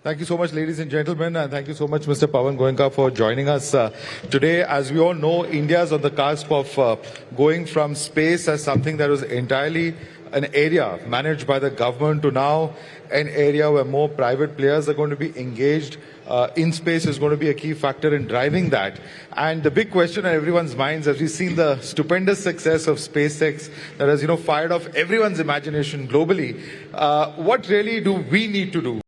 Thank you so much, ladies and gentlemen, and thank you so much, Mr. Pawan Goenka, for joining us today. As we all know, India is on the cusp of going from space as something that was entirely an area managed by the government to now an area where more private players are going to be engaged. In space is going to be a key factor in driving that. And the big question on everyone's minds, as we've seen the stupendous success of SpaceX that has, fired off everyone's imagination globally, what really do we need to do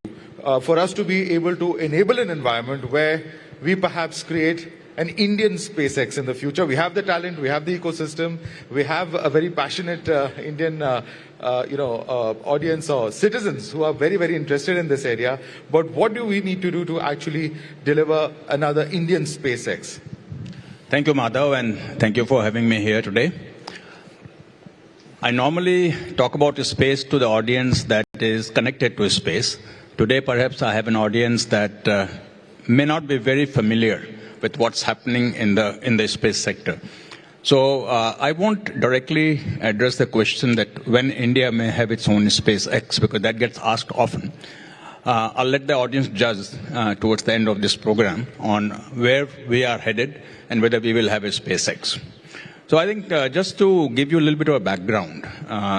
for us to be able to enable an environment where we perhaps create an Indian SpaceX in the future? We have the talent, we have the ecosystem, we have a very passionate Indian audience or citizens who are very, very interested in this area. But what do we need to do to actually deliver another Indian SpaceX? Thank you, Madhav, and thank you for having me here today. I normally talk about space to the audience that is connected to space. Today, perhaps I have an audience that may not be very familiar with what's happening in the space sector. So I won't directly address the question that when India may have its own SpaceX, because that gets asked often. I'll let the audience judge towards the end of this program on where we are headed and whether we will have a SpaceX. So I think just to give you a little bit of a background,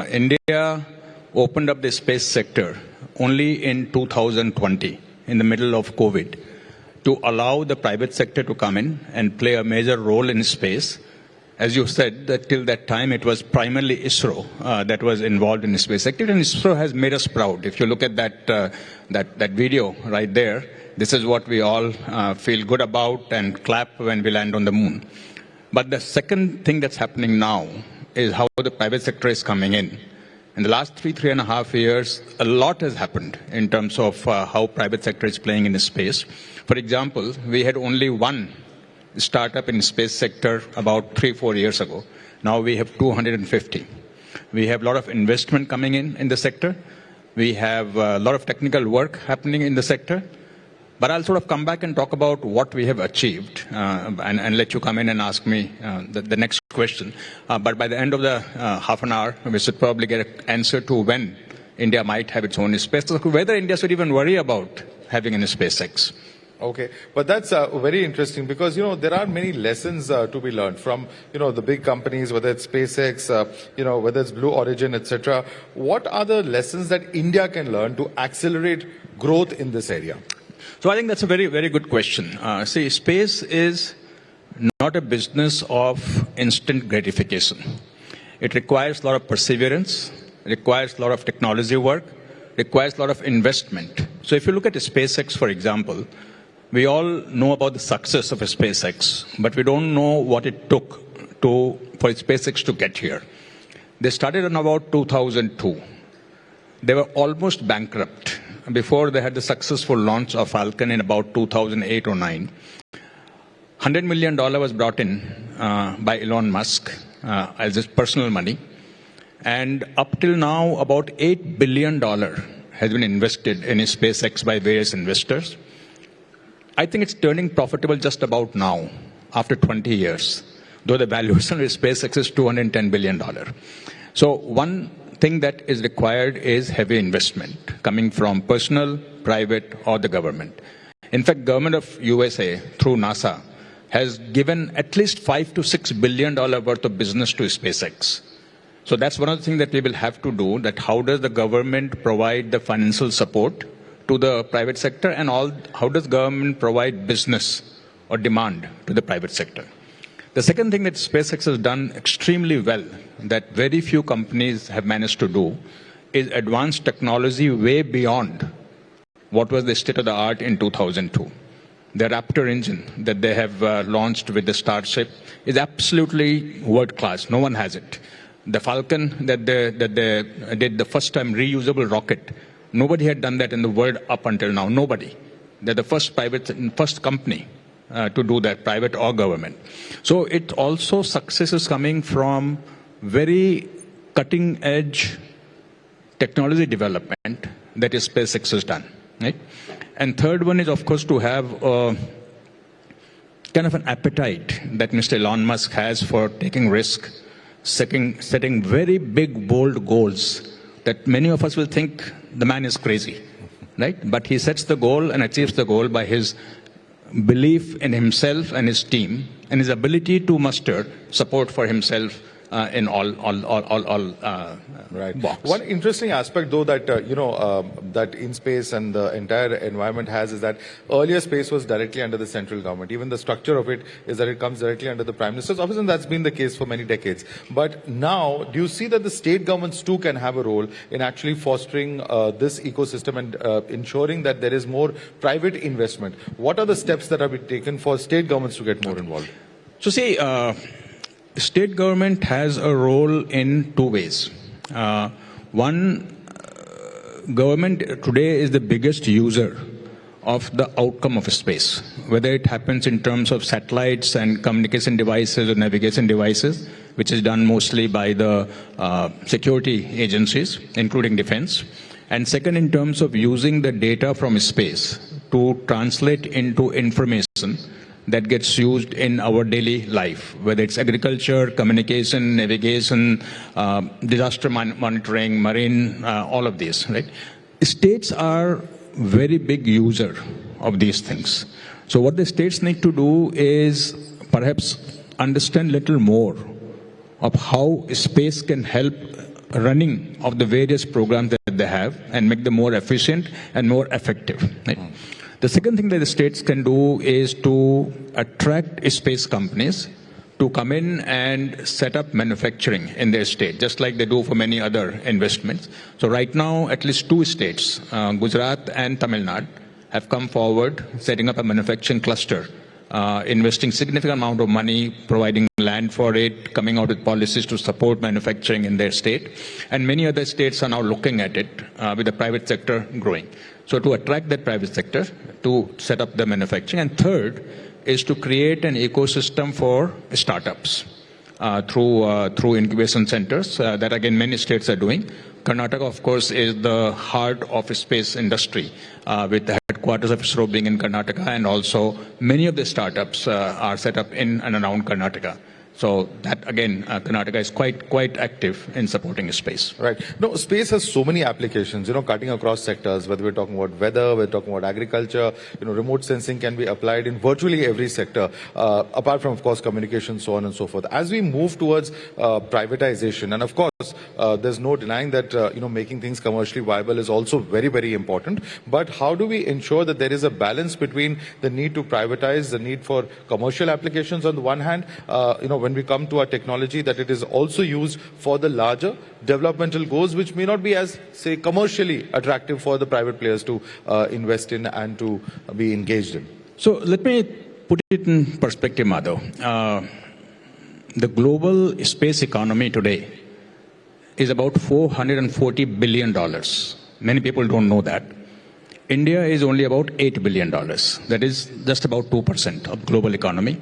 India opened up the space sector only in 2020, in the middle of COVID, to allow the private sector to come in and play a major role in space. As you said, that till that time it was primarily ISRO that was involved in the space sector, and ISRO has made us proud. If you look at that video right there, this is what we all feel good about and clap when we land on the moon. But the second thing that's happening now is how the private sector is coming in. In the last 3.5 years, a lot has happened in terms of how private sector is playing in the space. For example, we had only one startup in the space sector about 3-4 years ago. Now we have 250. We have a lot of investment coming in the sector. We have a lot of technical work happening in the sector. But I'll sort of come back and talk about what we have achieved and let you come in and ask me the next question. But by the end of the half an hour, we should probably get an answer to when India might have its own space, whether India should even worry about having a SpaceX. Okay, but that's very interesting because, there are many lessons to be learned from, the big companies, whether it's SpaceX, whether it's Blue Origin, etc. What are the lessons that India can learn to accelerate growth in this area? So I think that's a very, very good question. See, space is not a business of instant gratification. It requires a lot of perseverance, requires a lot of technology work, requires a lot of investment. So if you look at SpaceX, for example, we all know about the success of a SpaceX, but we don't know what it took for SpaceX to get here. They started in about 2002. They were almost bankrupt before they had the successful launch of Falcon in about 2008 or 9. $100 million was brought in by Elon Musk as his personal money. And up till now, about $8 billion has been invested in SpaceX by various investors. I think it's turning profitable just about now, after 20 years, though the valuation of SpaceX is $210 billion. So one thing that is required is heavy investment coming from personal, private, or the government. In fact, government of USA through NASA has given at least $5 to $6 billion worth of business to SpaceX. So that's one of the things that we will have to do, that how does the government provide the financial support to the private sector, and how does government provide business or demand to the private sector. The second thing that SpaceX has done extremely well, that very few companies have managed to do, is advanced technology way beyond what was the state of the art in 2002. The Raptor engine that they have launched with the Starship is absolutely world class. No one has it. The Falcon that they did the first time reusable rocket, nobody had done that in the world up until now. Nobody. They're the first company to do that, private or government. So it also success is coming from very cutting edge technology development that is SpaceX has done. Right? And third one is, of course, to have kind of an appetite that Mr. Elon Musk has for taking risk, setting very big, bold goals that many of us will think the man is crazy. right? But he sets the goal and achieves the goal by his belief in himself and his team, and his ability to muster support for himself in all Right. box. One interesting aspect, though, that that InSpace and the entire environment has is that earlier space was directly under the central government. Even the structure of it is that it comes directly under the Prime Minister's office, and that's been the case for many decades. But now, do you see that the state governments too can have a role in actually fostering this ecosystem and ensuring that there is more private investment? What are the steps that are being taken for state governments to get more involved? So see, state government has a role in two ways. One, government today is the biggest user of the outcome of space, whether it happens in terms of satellites and communication devices or navigation devices, which is done mostly by the security agencies, including defense. And second, in terms of using the data from space to translate into information that gets used in our daily life, whether it's agriculture, communication, navigation, disaster monitoring, marine, all of these, right? States are very big user of these things. So what the states need to do is perhaps understand little more of how space can help running of the various programs that they have and make them more efficient and more effective, right? The second thing that the states can do is to attract space companies to come in and set up manufacturing in their state, just like they do for many other investments. So right now, at least two states, Gujarat and Tamil Nadu, have come forward setting up a manufacturing cluster, investing significant amount of money, providing land for it, coming out with policies to support manufacturing in their state. And many other states are now looking at it with the private sector growing. So to attract that private sector, to set up the manufacturing. And third is to create an ecosystem for startups through incubation centers that again many states are doing. Karnataka, of course, is the heart of space industry, with the headquarters of ISRO being in Karnataka, and also many of the startups are set up in and around Karnataka. So that, again, Karnataka is quite active in supporting space. Right. No, space has so many applications, cutting across sectors, whether we're talking about weather, we're talking about agriculture, remote sensing can be applied in virtually every sector, apart from, of course, communication, so on and so forth. As we move towards privatization, and of course, there's no denying that, making things commercially viable is also very, very important. But how do we ensure that there is a balance between the need to privatize, the need for commercial applications on the one hand, when we come to our technology, that it is also used for the larger developmental goals, which may not be as, say, commercially attractive for the private players to invest in and to be engaged in? So let me put it in perspective, Madhav. The global space economy today is about $440 billion. Many people don't know that. India is only about $8 billion. That is just about 2% of global economy.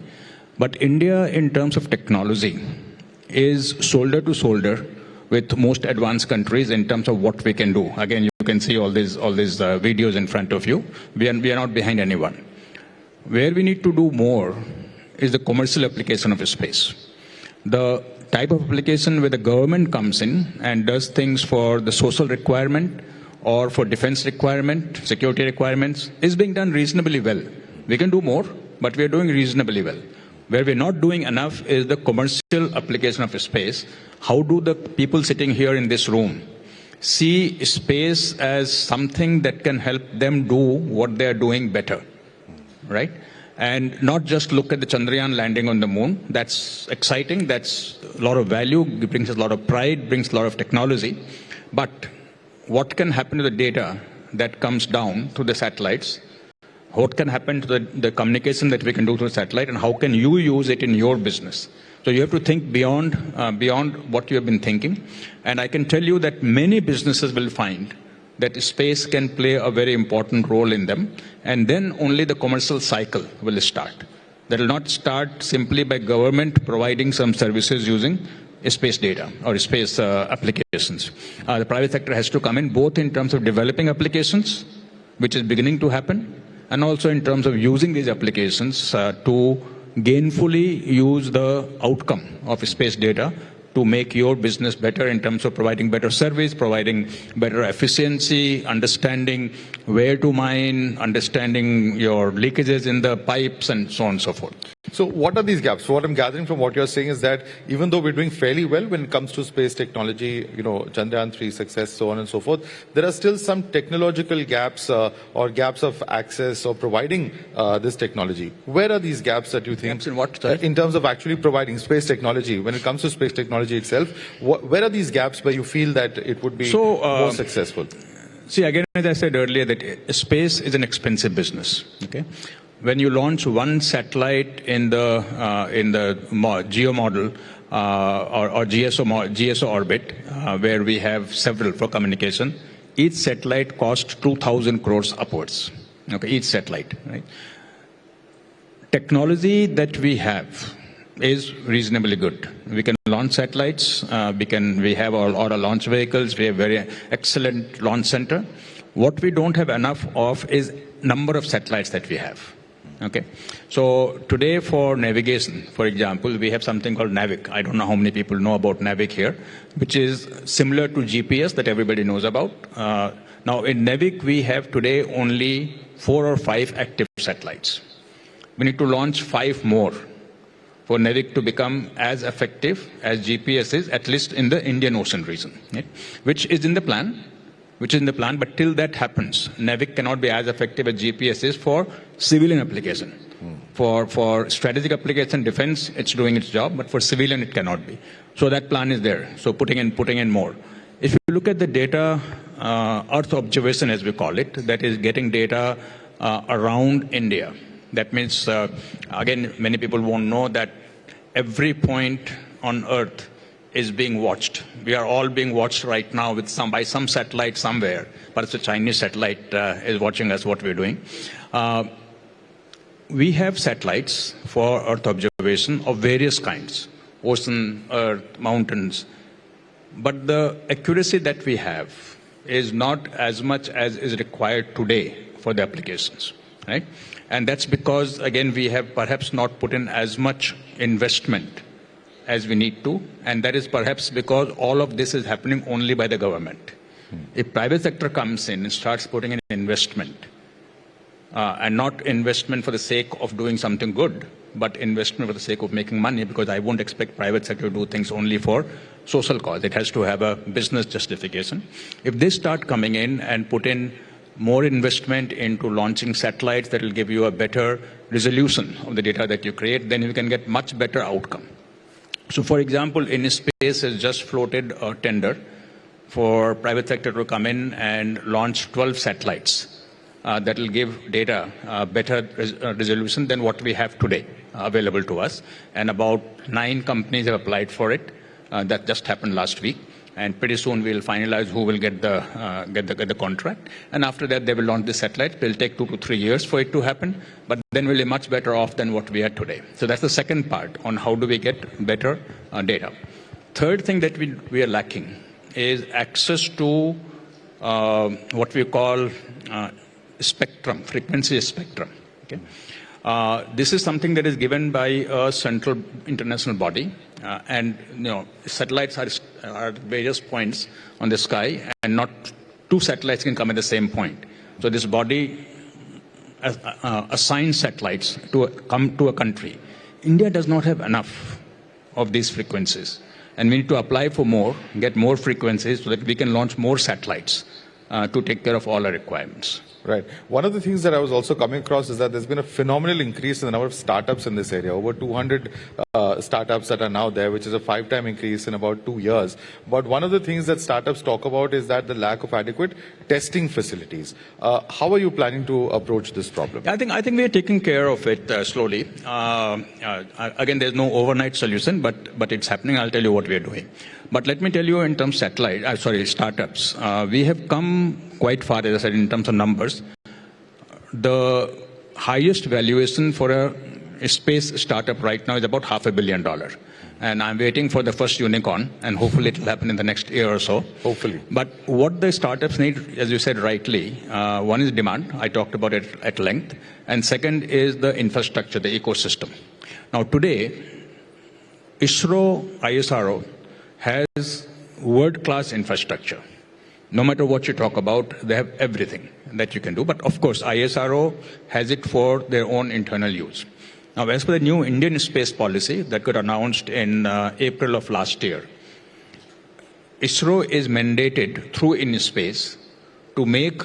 But India, in terms of technology, is shoulder to shoulder with most advanced countries in terms of what we can do. Again, you can see all these videos in front of you. We are not behind anyone. Where we need to do more is the commercial application of space. The type of application where the government comes in and does things for the social requirement or for defense requirement, security requirements, is being done reasonably well. We can do more, but we are doing reasonably well. Where we're not doing enough is the commercial application of space. How do the people sitting here in this room see space as something that can help them do what they're doing better, right? And not just look at the Chandrayaan landing on the moon. That's exciting. That's a lot of value. It brings us a lot of pride, brings a lot of technology. But what can happen to the data that comes down through the satellites? What can happen to the communication that we can do through satellite, and how can you use it in your business? So you have to think beyond what you have been thinking. And I can tell you that many businesses will find that space can play a very important role in them. And then only the commercial cycle will start. That will not start simply by government providing some services using space data or space applications. The private sector has to come in both in terms of developing applications, which is beginning to happen, and also in terms of using these applications to gainfully use the outcome of space data to make your business better in terms of providing better service, providing better efficiency, understanding where to mine, understanding your leakages in the pipes, and so on and so forth. So what are these gaps? So what I'm gathering from what you're saying is that even though we're doing fairly well when it comes to space technology, Chandrayaan 3 success, so on and so forth, there are still some technological gaps or gaps of access or providing this technology. Where are these gaps that you think? Gaps in what? Sorry? In terms of actually providing space technology, when it comes to space technology itself, where are these gaps where you feel that it would be more successful? See, again, as I said earlier, that space is an expensive business. Okay, when you launch one satellite in the geo model or GSO orbit, where we have several for communication, each satellite costs 2,000 crores upwards. Okay, each satellite. Right? Technology that we have is reasonably good. We can launch satellites. We have all our launch vehicles. We have very excellent launch center. What we don't have enough of is number of satellites that we have. Okay, so today for navigation, for example, we have something called NAVIC. I don't know how many people know about NAVIC here, which is similar to GPS that everybody knows about. Now in NAVIC, we have today only 4 or 5 active satellites. We need to launch 5 more for NAVIC to become as effective as GPS is, at least in the Indian Ocean region, right? Which is in the plan. But till that happens, NAVIC cannot be as effective as GPS is for civilian application. For strategic application, defense, it's doing its job, but for civilian, it cannot be. So that plan is there. So putting in more. If you look at the data, Earth observation, as we call it, that is getting data around India. That means, again, many people won't know that every point on Earth is being watched. We are all being watched right now by some satellite somewhere, but it's a Chinese satellite is watching us, what we're doing. We have satellites for Earth observation of various kinds, ocean, Earth, mountains, but the accuracy that we have is not as much as is required today for the applications, right? And that's because, again, we have perhaps not put in as much investment as we need to, and that is perhaps because all of this is happening only by the government. If private sector comes in and starts putting in investment, and not investment for the sake of doing something good, but investment for the sake of making money, because I won't expect private sector to do things only for social cause. It has to have a business justification. If they start coming in and put in more investment into launching satellites that will give you a better resolution of the data that you create, then you can get much better outcome. So, for example, in space has just floated a tender for private sector to come in and launch 12 satellites that will give data better resolution than what we have today available to us. And about 9 companies have applied for it. That just happened last week. And pretty soon we'll finalize who will get the contract. And after that, they will launch the satellite. It will take 2 to 3 years for it to happen, but then we'll be much better off than what we are today. So that's the second part on how do we get better data. Third thing that we are lacking is access to what we call spectrum, frequency spectrum. Okay? This is something that is given by a central international body, and satellites are at various points on the sky, and not 2 satellites can come at the same point. So this body assigns satellites to come to a country. India does not have enough of these frequencies, and we need to apply for more, get more frequencies so that we can launch more satellites to take care of all our requirements. Right. One of the things that I was also coming across is that there's been a phenomenal increase in the number of startups in this area. Over 200 startups that are now there, which is a 5-time increase in about 2 years. But one of the things that startups talk about is that the lack of adequate testing facilities. How are you planning to approach this problem? I think we are taking care of it slowly. Again, there's no overnight solution, but it's happening. I'll tell you what we are doing. But let me tell you in terms of startups, we have come quite far, as I said, in terms of numbers. The highest valuation for a space startup right now is about $500 million. And I'm waiting for the first unicorn, and hopefully it will happen in the next year or so. Hopefully. But what the startups need, as you said rightly, one is demand. I talked about it at length. And second is the infrastructure, the ecosystem. Now today, ISRO has world-class infrastructure. No matter what you talk about, they have everything that you can do. But of course, ISRO has it for their own internal use. Now, as per the new Indian space policy that got announced in April of last year, ISRO is mandated through InSpace to make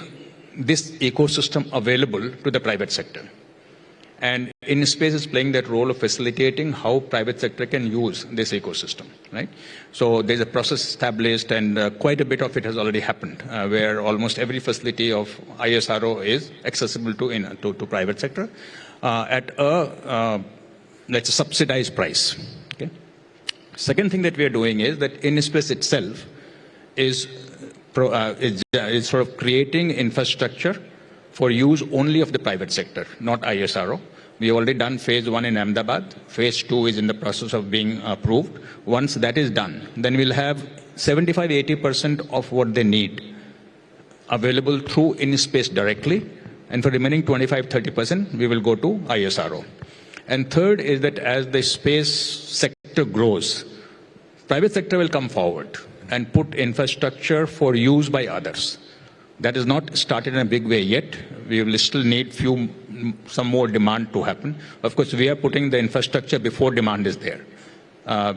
this ecosystem available to the private sector. And InSpace is playing that role of facilitating how private sector can use this ecosystem, right? So there's a process established, and quite a bit of it has already happened, where almost every facility of ISRO is accessible to private sector at a let's say subsidized price. Okay. Second thing that we are doing is that InSpace itself is sort of creating infrastructure for use only of the private sector, not ISRO. We have already done phase 1 in Ahmedabad. Phase 2 is in the process of being approved. Once that is done, then we'll have 75-80% of what they need available through InSpace directly. And for remaining 25-30%, we will go to ISRO. And third is that as the space sector grows, private sector will come forward and put infrastructure for use by others. That is not started in a big way yet. We will still need some more demand to happen. Of course, we are putting the infrastructure before demand is there.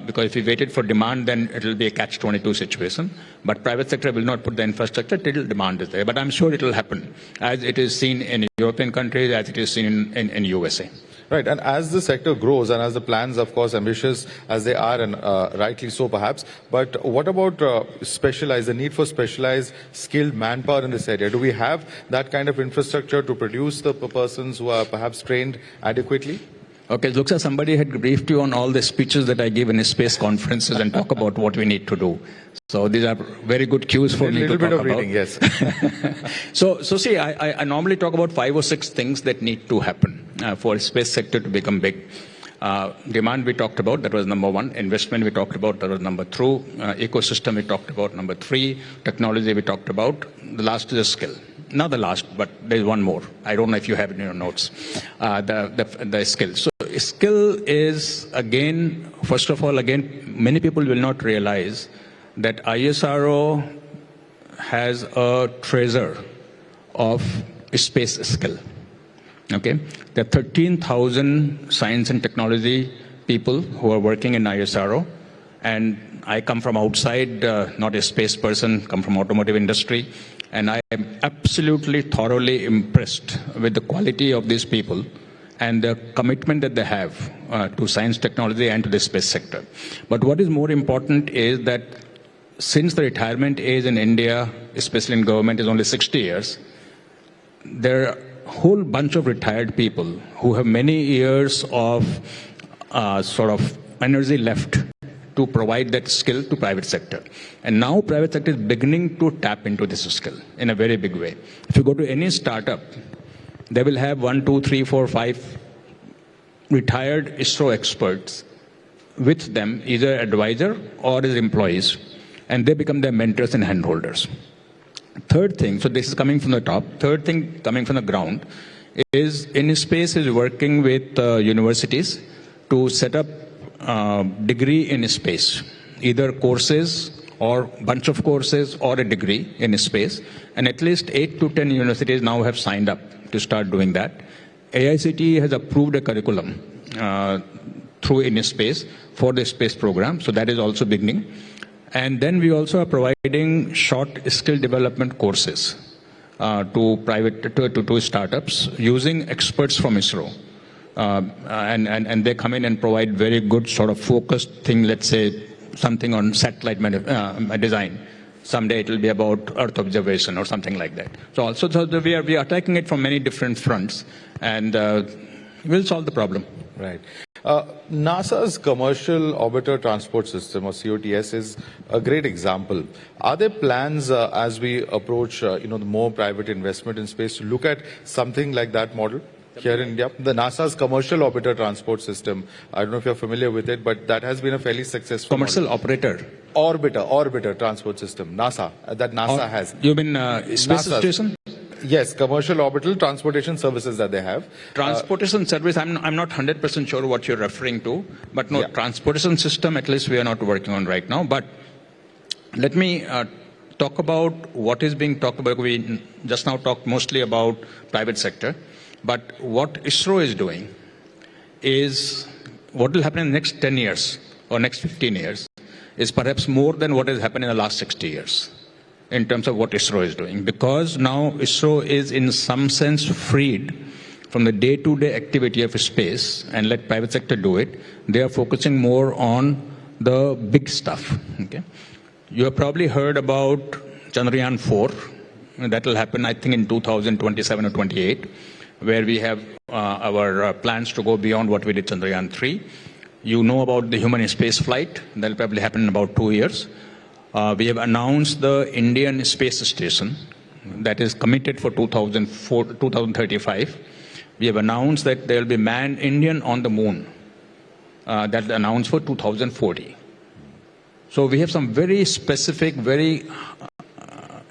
Because if we waited for demand, then it will be a catch-22 situation. But private sector will not put the infrastructure till demand is there. But I'm sure it will happen, as it is seen in European countries, as it is seen in USA. Right, and as the sector grows and as the plans, of course, ambitious as they are, and rightly so perhaps, but what about the need for specialized, skilled manpower in this area? Do we have that kind of infrastructure to produce the persons who are perhaps trained adequately? Okay, it looks like somebody had briefed you on all the speeches that I give in space conferences and talk about what we need to do. So these are very good cues for me to talk about. A little bit of reading, yes. So see, I normally talk about 5 or 6 things that need to happen for space sector to become big. Demand we talked about, that was number 1. Investment we talked about, that was number 2. Ecosystem we talked about, number 3. Technology we talked about. The last is a skill. Not the last, but there's one more. I don't know if you have it in your notes. The skill. So skill is, again, first of all, many people will not realize that ISRO has a treasure of space skill. Okay, there are 13,000 science and technology people who are working in ISRO, and I come from outside, not a space person, come from automotive industry, and I am absolutely thoroughly impressed with the quality of these people and the commitment that they have to science, technology, and to the space sector. But what is more important is that since the retirement age in India, especially in government, is only 60 years, there are a whole bunch of retired people who have many years of sort of energy left to provide that skill to private sector. And now private sector is beginning to tap into this skill in a very big way. If you go to any startup, they will have 1, 2, 3, 4, 5 retired ISRO experts with them, either advisor or as employees, and they become their mentors and handholders. Third thing, so this is coming from the top. Third thing coming from the ground is InSpace is working with universities to set up degree in space, either courses or bunch of courses or a degree in space. And at least 8 to 10 universities now have signed up to start doing that. AICTE has approved a curriculum through InSpace for the space program, so that is also beginning. And then we also are providing short skill development courses to startups using experts from ISRO. And they come in and provide very good sort of focused thing, let's say something on satellite design. Someday it will be about Earth observation or something like that. So we are attacking it from many different fronts, and we'll solve the problem. Right. NASA's Commercial Orbiter Transport System, or COTS, is a great example. Are there plans as we approach the more private investment in space to look at something like that model here in India? The NASA's Commercial Orbiter Transport System, I don't know if you're familiar with it, but that has been a fairly successful Commercial model. Orbiter Transport System, NASA, that NASA has. You mean space station? Yes, commercial orbital transportation services that they have. Transportation service, I'm not 100% sure what you're referring to, but no, transportation system, at least we are not working on right now. But Let me talk about what is being talked about. We just now talked mostly about private sector, but what ISRO is doing is what will happen in the next 10 years or next 15 years is perhaps more than what has happened in the last 60 years in terms of what ISRO is doing. Because now ISRO is in some sense freed from the day-to-day activity of space and let private sector do it. They are focusing more on the big stuff. Okay? You have probably heard about Chandrayaan 4. That will happen, I think, in 2027 or 28, where we have our plans to go beyond what we did Chandrayaan 3. You know about the human space flight. That will probably happen in about 2 years. We have announced the Indian Space Station that is committed for 2035. We have announced that there will be man Indian on the moon. That is announced for 2040. So we have some very specific, very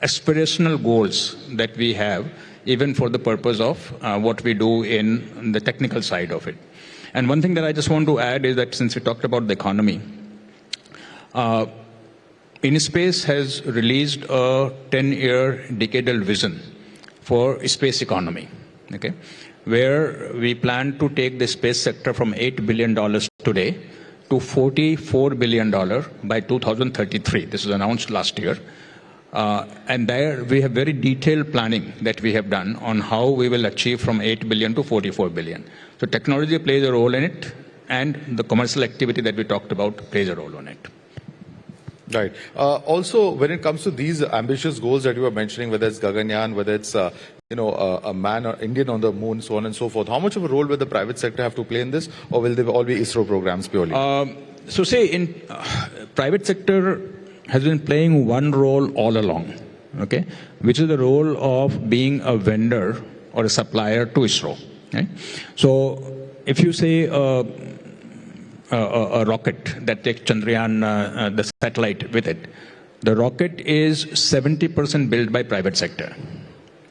aspirational goals that we have, even for the purpose of what we do in the technical side of it. And one thing that I just want to add is that since we talked about the economy, InSpace has released a 10-year decadal vision for space economy, okay, where we plan to take the space sector from $8 billion today to $44 billion by 2033. This was announced last year. And there we have very detailed planning that we have done on how we will achieve from 8 billion to 44 billion. So technology plays a role in it, and the commercial activity that we talked about plays a role on it. Right. Also, when it comes to these ambitious goals that you were mentioning, whether it's Gaganyaan, whether it's a man or Indian on the moon, so on and so forth, how much of a role will the private sector have to play in this, or will they all be ISRO programs purely? So say in private sector has been playing one role all along, okay, which is the role of being a vendor or a supplier to ISRO. Right? So if you say a rocket that takes Chandrayaan, the satellite with it, the rocket is 70% built by private sector.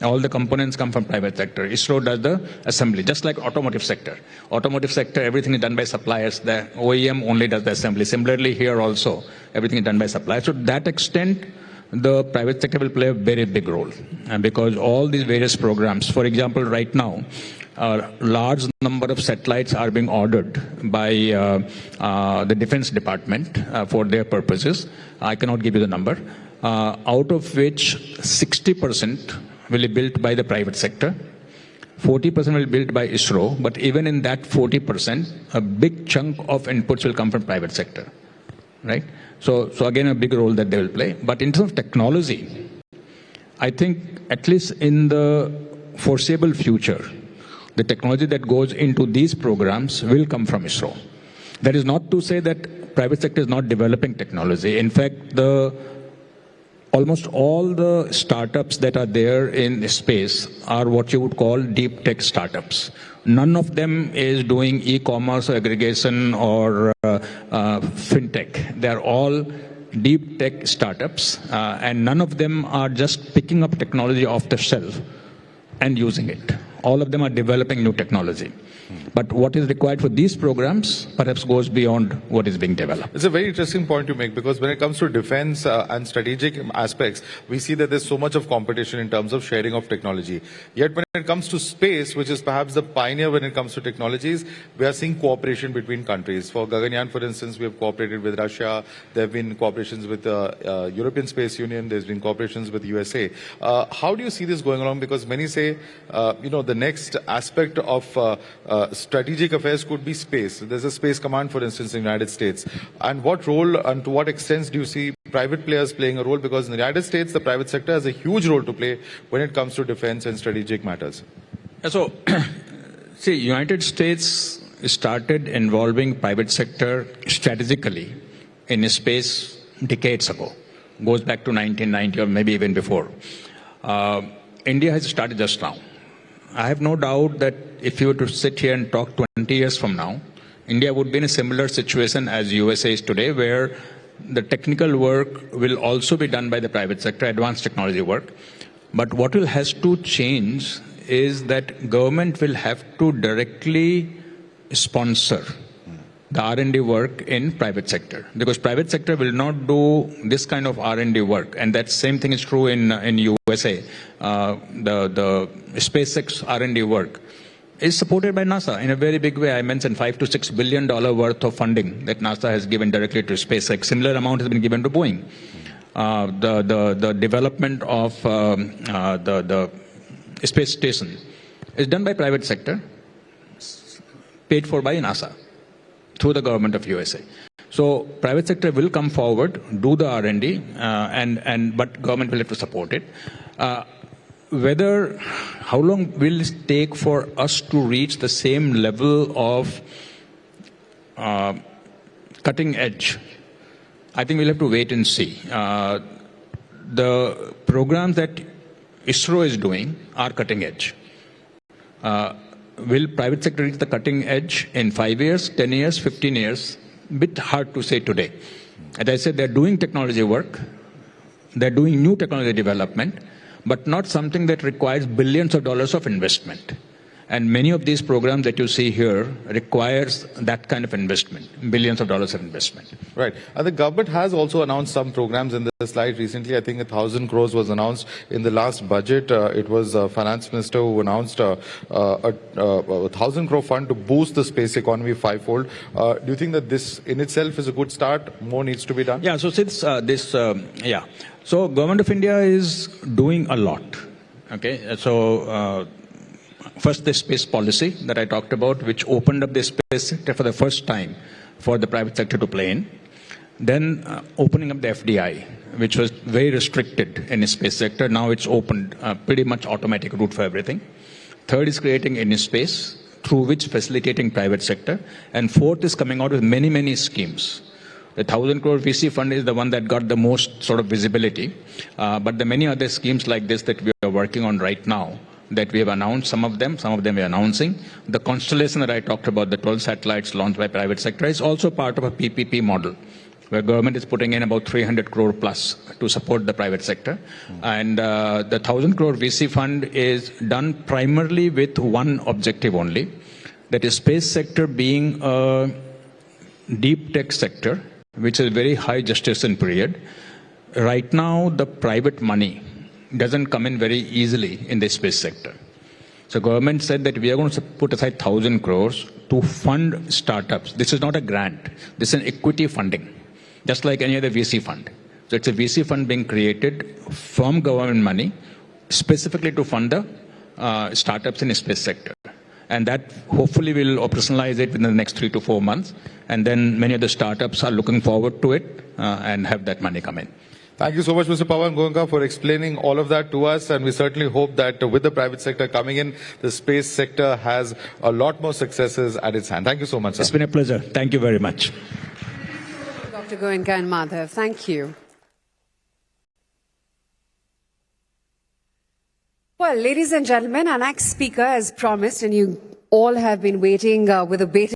All the components come from private sector. ISRO does the assembly, just like automotive sector. Automotive sector, everything is done by suppliers. The OEM only does the assembly. Similarly, here also, everything is done by suppliers. So to that extent, the private sector will play a very big role. Because all these various programs, for example, right now, a large number of satellites are being ordered by the Defense Department for their purposes. I cannot give you the number. Out of which 60% will be built by the private sector, 40% will be built by ISRO, but even in that 40%, a big chunk of inputs will come from private sector, right? So again, a big role that they will play. But in terms of technology, I think at least in the foreseeable future, the technology that goes into these programs will come from ISRO. That is not to say that private sector is not developing technology. In fact, almost all the startups that are there in space are what you would call deep tech startups. None of them is doing e-commerce or aggregation or fintech. They are all deep tech startups, and none of them are just picking up technology off the shelf and using it. All of them are developing new technology. But what is required for these programs perhaps goes beyond what is being developed. It's a very interesting point to make, because when it comes to defense and strategic aspects, we see that there's so much of competition in terms of sharing of technology. Yet when it comes to space, which is perhaps the pioneer when it comes to technologies, we are seeing cooperation between countries. For Gaganyaan, for instance, we have cooperated with Russia. There have been cooperations with the European Space Union. There's been cooperations with USA. How do you see this going along? Because many say, the next aspect of strategic affairs could be space. There's a space command, for instance, in the United States. And what role and to what extent do you see private players playing a role? Because in the United States, the private sector has a huge role to play when it comes to defense and strategic matters. So, see, United States started involving private sector strategically in space decades ago. Goes back to 1990 or maybe even before. India has started just now. I have no doubt that if you were to sit here and talk 20 years from now, India would be in a similar situation as USA is today, where the technical work will also be done by the private sector, advanced technology work. But what has to change is that government will have to directly sponsor the R&D work in private sector, because private sector will not do this kind of R&D work, and that same thing is true in USA. The SpaceX R&D work is supported by NASA in a very big way. I mentioned $5 to $6 billion worth of funding that NASA has given directly to SpaceX. Similar amount has been given to Boeing. The development of the space station is done by private sector, paid for by NASA through the government of USA. So private sector will come forward, do the R&D, but government will have to support it. How long will it take for us to reach the same level of cutting edge? I think we'll have to wait and see. The programs that ISRO is doing are cutting edge. Will private sector reach the cutting edge in 5 years, 10 years, 15 years? Bit hard to say today. As I said, they're doing technology work. They're doing new technology development, but not something that requires billions of dollars of investment. And many of these programs that you see here requires that kind of investment, billions of dollars of investment. Right. And the government has also announced some programs in the slide recently. I think 1,000 crores was announced in the last budget. It was Finance Minister who announced a 1,000 crore fund to boost the space economy fivefold. Do you think that this in itself is a good start? More needs to be done? Yeah, so since So Government of India is doing a lot. Okay, so first, the space policy that I talked about, which opened up the space sector for the first time for the private sector to play in. Then opening up the FDI, which was very restricted in the space sector. Now it's opened, pretty much automatic route for everything. Third is creating InSpace, through which facilitating private sector. And fourth is coming out with many, many schemes. The 1,000 crore VC fund is the one that got the most sort of visibility. But there are many other schemes like this that we are working on right now, that we have announced some of them we are announcing. The constellation that I talked about, the 12 satellites launched by private sector, is also part of a PPP model, where government is putting in about 300 crore plus to support the private sector. And the 1,000 crore VC fund is done primarily with one objective only, that is space sector being a deep tech sector, which is very high gestation period. Right now, the private money doesn't come in very easily in the space sector. So government said that we are going to put aside 1,000 crores to fund startups. This is not a grant. This is an equity funding, just like any other VC fund. So it's a VC fund being created from government money specifically to fund the startups in the space sector. And that hopefully will operationalize it within the next 3 to 4 months. And then many of the startups are looking forward to it and have that money come in. Thank you so much, Mr. Pawan Goenka, for explaining all of that to us. And we certainly hope that with the private sector coming in, the space sector has a lot more successes at its hand. Thank you so much, sir. It's been a pleasure. Thank you very much. Dr. Goenka and Madhav, thank you. Well, ladies and gentlemen, our next speaker, as promised, and you all have been waiting with a bated